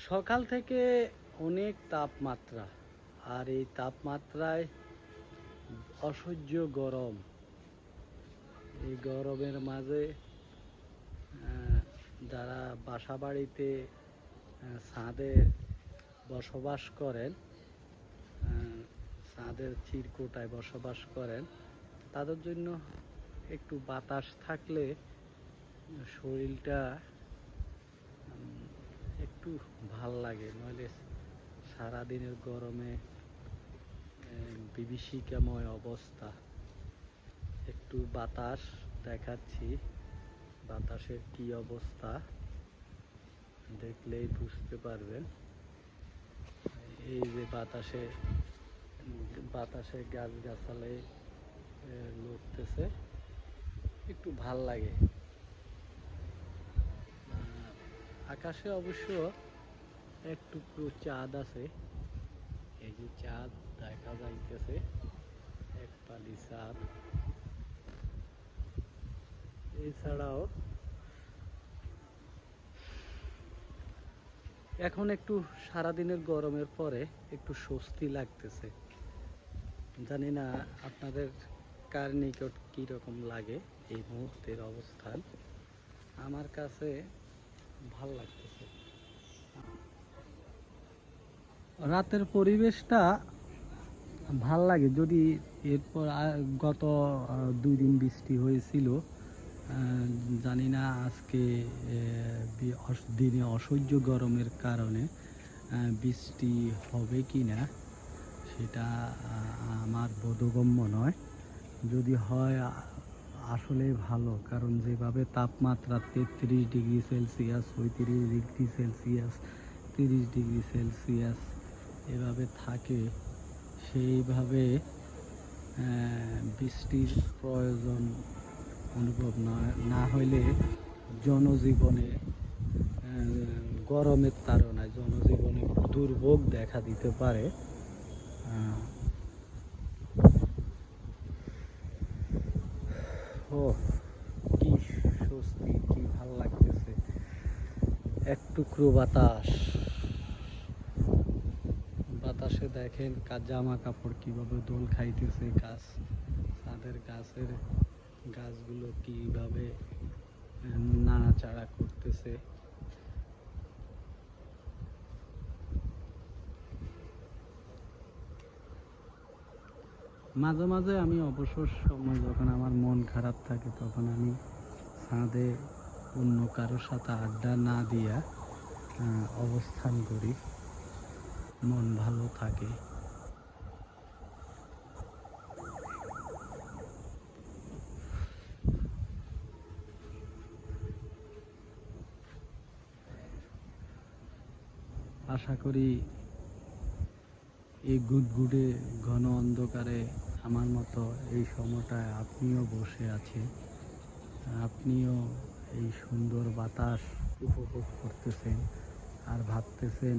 সকাল থেকে অনেক তাপমাত্রা, আর এই তাপমাত্রায় অসহ্য গরম। এই গরমের মাঝে যারা বাসা বাড়িতে ছাদে বসবাস করেন, ছাদের চিরকোটায় বসবাস করেন, তাদের জন্য একটু বাতাস থাকলে শরীরটা একটু ভাল লাগে। নইলে সারাদিনের গরমে বিভীষিকাময় অবস্থা। একটু বাতাস দেখাচ্ছি, বাতাসের কি অবস্থা দেখলেই বুঝতে পারবেন। এই যে বাতাসে বাতাসে গাছগাছালি লড়তেছে, একটু ভাল লাগে। আকাশে অবশ্য এক টুকরো চাঁদ আছে, এই যে চাঁদ দেখা যাইতেছে, এক পালি চাঁদ। এছাড়াও এখন একটু সারাদিনের গরমের পরে একটু স্বস্তি লাগতেছে। জানি না আপনাদের কার নিকট কীরকম লাগে এই মুহূর্তের অবস্থান। আমার কাছে ভাল লাগতেছে। রাতের পরিবেশটা ভাল লাগে। যদি এরপর গত 2 দিন বৃষ্টি হয়েছিল, জানি না আজকে দিনে অসহ্য গরমের কারণে বৃষ্টি হবে কি না, সেটা আমার বোধগম্য নয়। যদি হয় আসলে ভালো, কারণ যেভাবে তাপমাত্রা 33 degree Celsius, 35 degree Celsius, 30 degree Celsius এভাবে থাকে, সেইভাবে বৃষ্টির প্রয়োজন অনুভব না হইলে জনজীবনে গরমের তাড়নায় জনজীবনে দুর্ভোগ দেখা দিতে পারে। ও কি স্বস্তি, কি ভাল লাগতেছে। এক টুকরো বাতাস, বাতাসে দেখেন জামা কাপড় কিভাবে দোল খাইতেছে, গাছ তাদের গাছগুলো কিভাবে নাড়াচাড়া করতেছে। মাঝে মাঝে আমি অবসর সময় যখন আমার মন খারাপ থাকে, তখন আমি ছাদে অন্য কারোর সাথে আড্ডা না দিয়া অবস্থান করি, মন ভালো থাকে। আশা করি এই গুদগুদে ঘন অন্ধকারে আমার মতো এই সময়টায় আপনিও বসে আছেন, আপনিও এই সুন্দর বাতাস উপভোগ করতেছেন আর ভাবতেছেন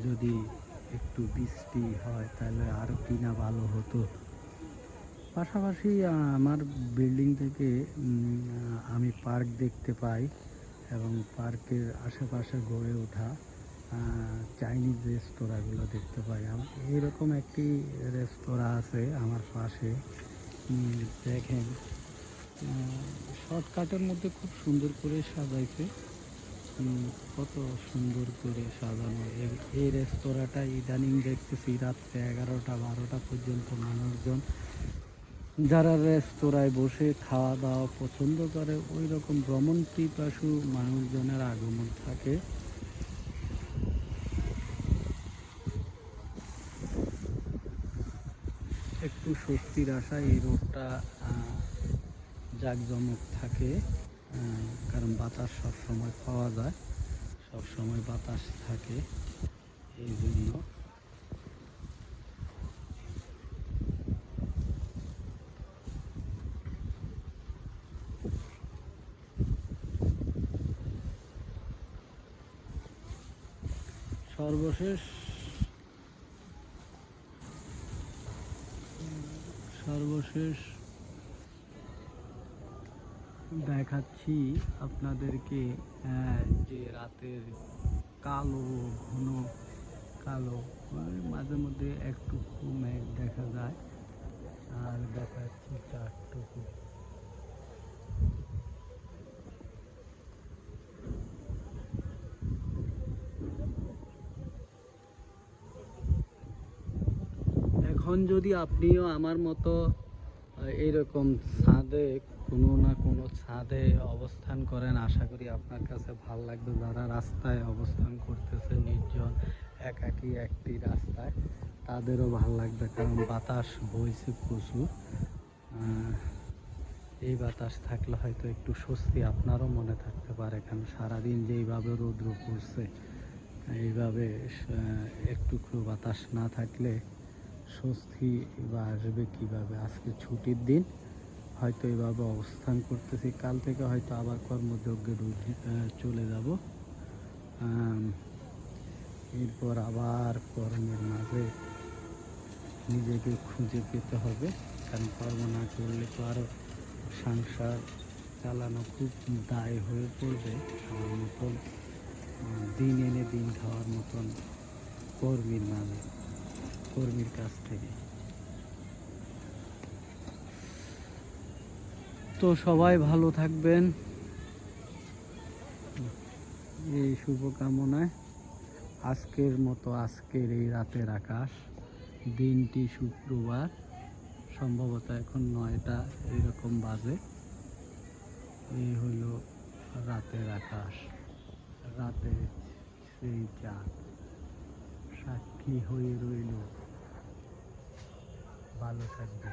যদি একটু বৃষ্টি হয় তাহলে আরও কি না ভালো হতো। পাশাপাশি আমার বিল্ডিং থেকে আমি পার্ক দেখতে পাই, এবং পার্কের আশেপাশে গড়ে ওঠা চাইনিজ রেস্তোরাঁগুলো দেখতে পাই। এইরকম একটি রেস্তোরাঁ আছে আমার পাশে, দেখেন শর্টকাটের মধ্যে খুব সুন্দর করে সাজাইছে, কত সুন্দর করে সাজানো। এই রেস্তোরাঁটা ইদানিং দেখতেছি রাত্রে 11টা 12টা পর্যন্ত মানুষজন যারা রেস্তোরাঁয় বসে খাওয়া দাওয়া পছন্দ করে, ওই রকম ভ্রমণ পিপাসু মানুষজনের আগমন থাকে। একটু স্বস্তির আশায় এই রোডটা জাঁকজমক থাকে, কারণ বাতাস সবসময় পাওয়া যায়, সবসময় বাতাস থাকে, এই জন্য। সর্বশেষ দেখাচ্ছি আপনাদেরকে যে রাতের কালো, ঘন কালো, ওই মাঝে মধ্যে একটুকু মেঘ দেখা যায়। আর দেখা যাচ্ছে চারটুকু। এখন যদি আপনিও আমার মতো এইরকম ছাদে কোনো না কোনো ছাদে অবস্থান করেন, আশা করি আপনার কাছে ভালো লাগবে। যারা রাস্তায় অবস্থান করতেছে নির্জন একাকী একটি রাস্তায়, তাদেরও ভালো লাগবে, কারণ বাতাস বইছে প্রচুর। এই বাতাস থাকলে হয়তো একটু স্বস্তি আপনারও মনে থাকতে পারে, কারণ সারাদিন যেইভাবে রৌদ্র পড়ছে, এইভাবে একটুকু বাতাস না থাকলে স্বস্তি বা আসবে কীভাবে। আজকে ছুটির দিন, হয়তো এইভাবে অবস্থান করতেছি, কাল থেকে হয়তো আবার কর্মযজ্ঞে চলে যাব। এরপর আবার কর্মের মাঝে নিজেকে খুঁজে পেতে হবে, কারণ কর্ম না করলে তো আরও সংসার চালানো খুব দায় হয়ে পড়বে। আমার মতন দিন এনে দিন খাওয়ার মতন কর্মীর কাছ থেকে। তো সবাই ভালো থাকবেন এই শুভকামনায়। আজকের এই রাতের আকাশ, দিনটি শুক্রবার, সম্ভবত এখন 9টা এরকম বাজে। এই হলো রাতের আকাশ, রাতে সেই চাঁদ সাক্ষী হয়ে রইল। ভালো থাকবে।